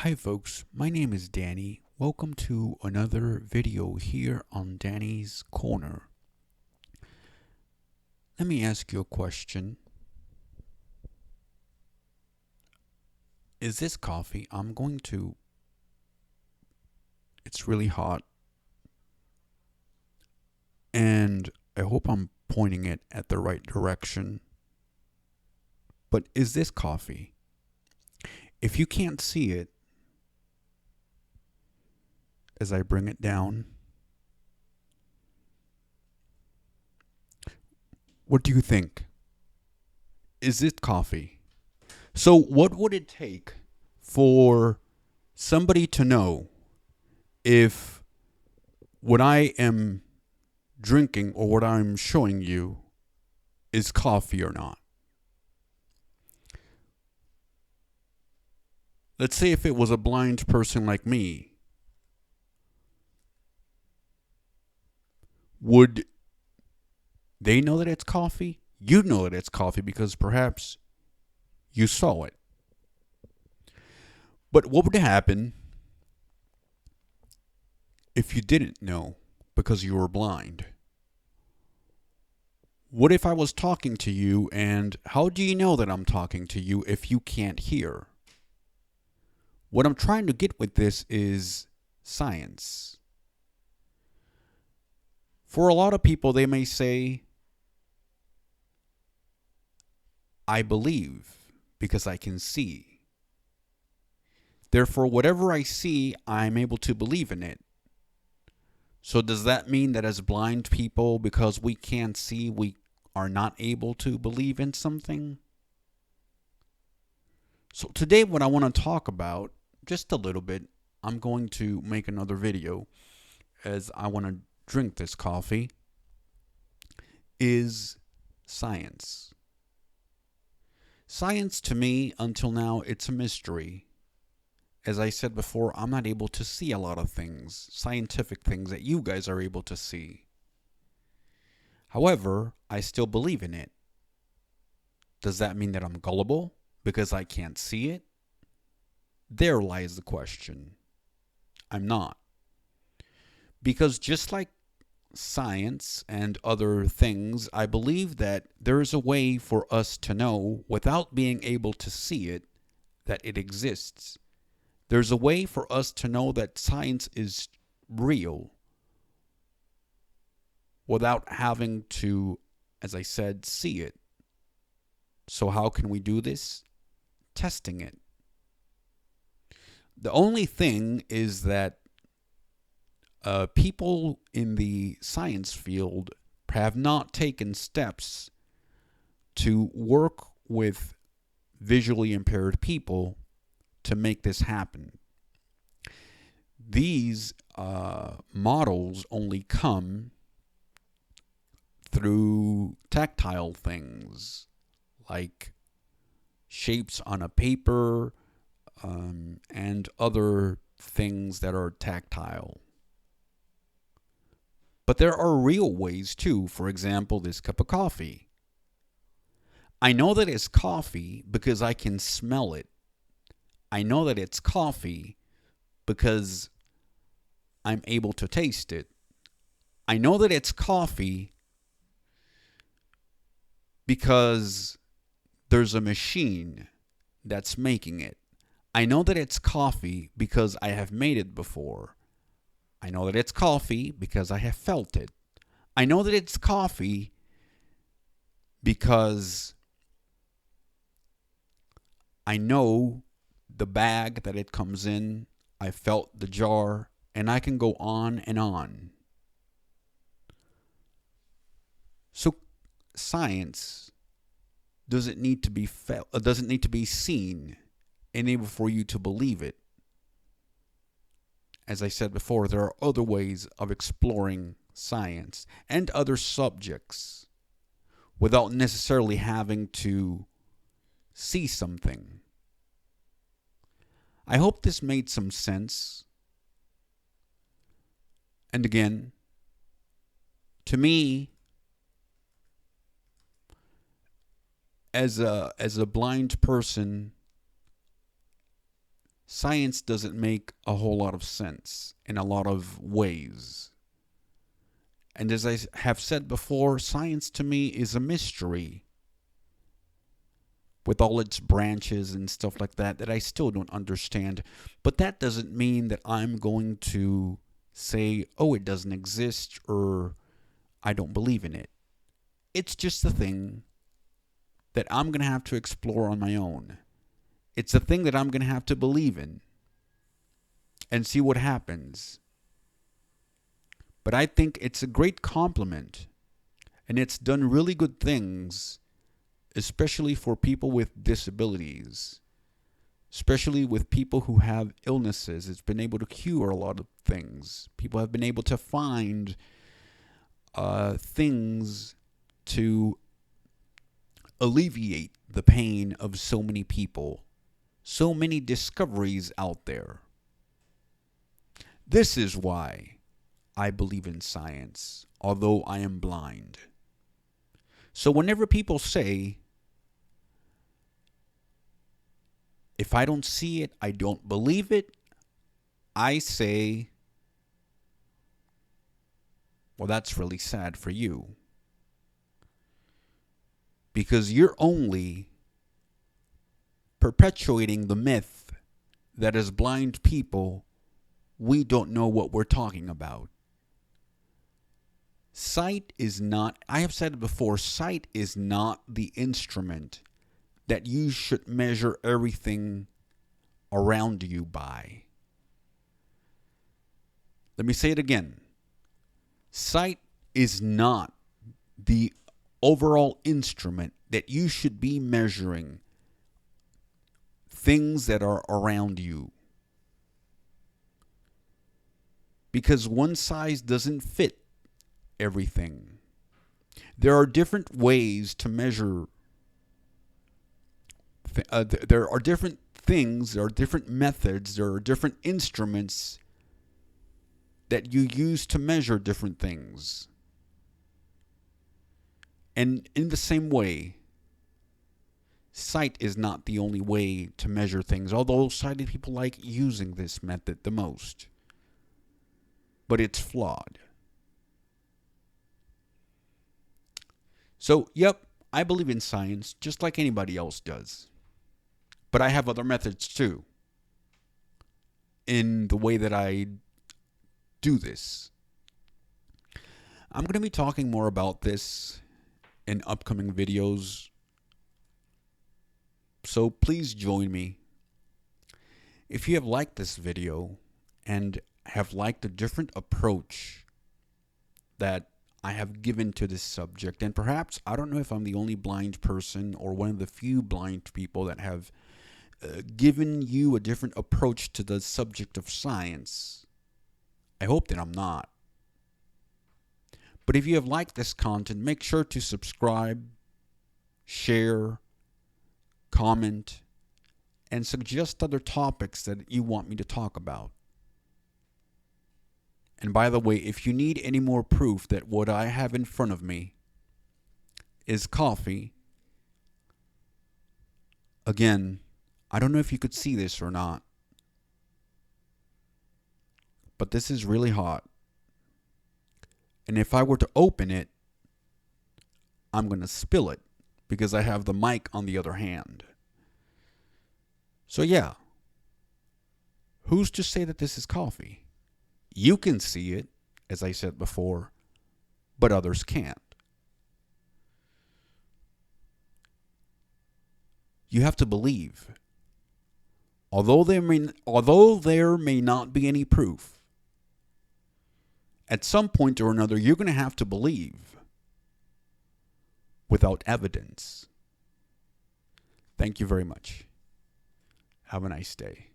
Hi folks, my name is Danny. Welcome to another video here on Danny's Corner. Let me ask you a question. Is this coffee? It's really hot and I hope I'm pointing it at the right direction. But is this coffee? If you can't see it, as I bring it down, what do you think? Is it coffee? So what would it take for somebody to know if what I am drinking or what I'm showing you is coffee or not? Let's say if it was a blind person like me, would they know that it's coffee? You know that it's coffee because perhaps you saw it. But what would happen if you didn't know because you were blind? What if I was talking to you and how do you know that I'm talking to you if you can't hear? What I'm trying to get with this is science. For a lot of people, they may say, I believe because I can see. Therefore, whatever I see, I'm able to believe in it. So does that mean that as blind people, because we can't see, we are not able to believe in something? So today what I want to talk about, just a little bit, I'm going to make another video as I want to drink this coffee, is science. Science to me, until now, it's a mystery. As I said before, I'm not able to see a lot of things, scientific things that you guys are able to see. However, I still believe in it. Does that mean that I'm gullible because I can't see it? There lies the question. I'm not. Because just like science and other things, I believe that there is a way for us to know without being able to see it that it exists. There's a way for us to know that science is real without having to, as I said, see it. So how can we do this? Testing it. The only thing is that people in the science field have not taken steps to work with visually impaired people to make this happen. These models only come through tactile things like shapes on a paper and other things that are tactile. But there are real ways too. For example, this cup of coffee. I know that it's coffee because I can smell it. I know that it's coffee because I'm able to taste it. I know that it's coffee because there's a machine that's making it. I know that it's coffee because I have made it before. I know that it's coffee because I have felt it. I know that it's coffee because I know the bag that it comes in. I felt the jar, and I can go on and on. So science doesn't need to be felt, doesn't need to be seen in order for you to believe it. As I said before, there are other ways of exploring science and other subjects without necessarily having to see something. I hope this made some sense. And again, to me, as a blind person, science doesn't make a whole lot of sense in a lot of ways. And as I have said before, science to me is a mystery with all its branches and stuff like that I still don't understand. But that doesn't mean that I'm going to say, oh, it doesn't exist or I don't believe in it. It's just a thing that I'm going to have to explore on my own. It's a thing that I'm going to have to believe in and see what happens. But I think it's a great compliment, and it's done really good things, especially for people with disabilities, especially with people who have illnesses. It's been able to cure a lot of things. People have been able to find things to alleviate the pain of so many people. So many discoveries out there. This is why I believe in science, although I am blind. So whenever people say, if I don't see it, I don't believe it, I say, well, that's really sad for you. Because you're only perpetuating the myth that as blind people, we don't know what we're talking about. Sight is not, I have said it before, sight is not the instrument that you should measure everything around you by. Let me say it again. Sight is not the overall instrument that you should be measuring things that are around you. Because one size doesn't fit everything. There are different ways to measure. There are different things, there are different methods, there are different instruments that you use to measure different things. And in the same way, sight is not the only way to measure things, although sighted people like using this method the most. But it's flawed. So, yep, I believe in science just like anybody else does. But I have other methods too in the way that I do this. I'm going to be talking more about this in upcoming videos. So please join me. If you have liked this video and have liked the different approach that I have given to this subject, and perhaps, I don't know if I'm the only blind person or one of the few blind people that have given you a different approach to the subject of science. I hope that I'm not. But if you have liked this content, make sure to subscribe, share, comment, and suggest other topics that you want me to talk about. And by the way, if you need any more proof that what I have in front of me is coffee, again, I don't know if you could see this or not, but this is really hot. And if I were to open it, I'm going to spill it because I have the mic on the other hand. So yeah, who's to say that this is coffee? You can see it, as I said before, but others can't. You have to believe. Although there may not be any proof, at some point or another, you're going to have to believe without evidence. Thank you very much. Have a nice day.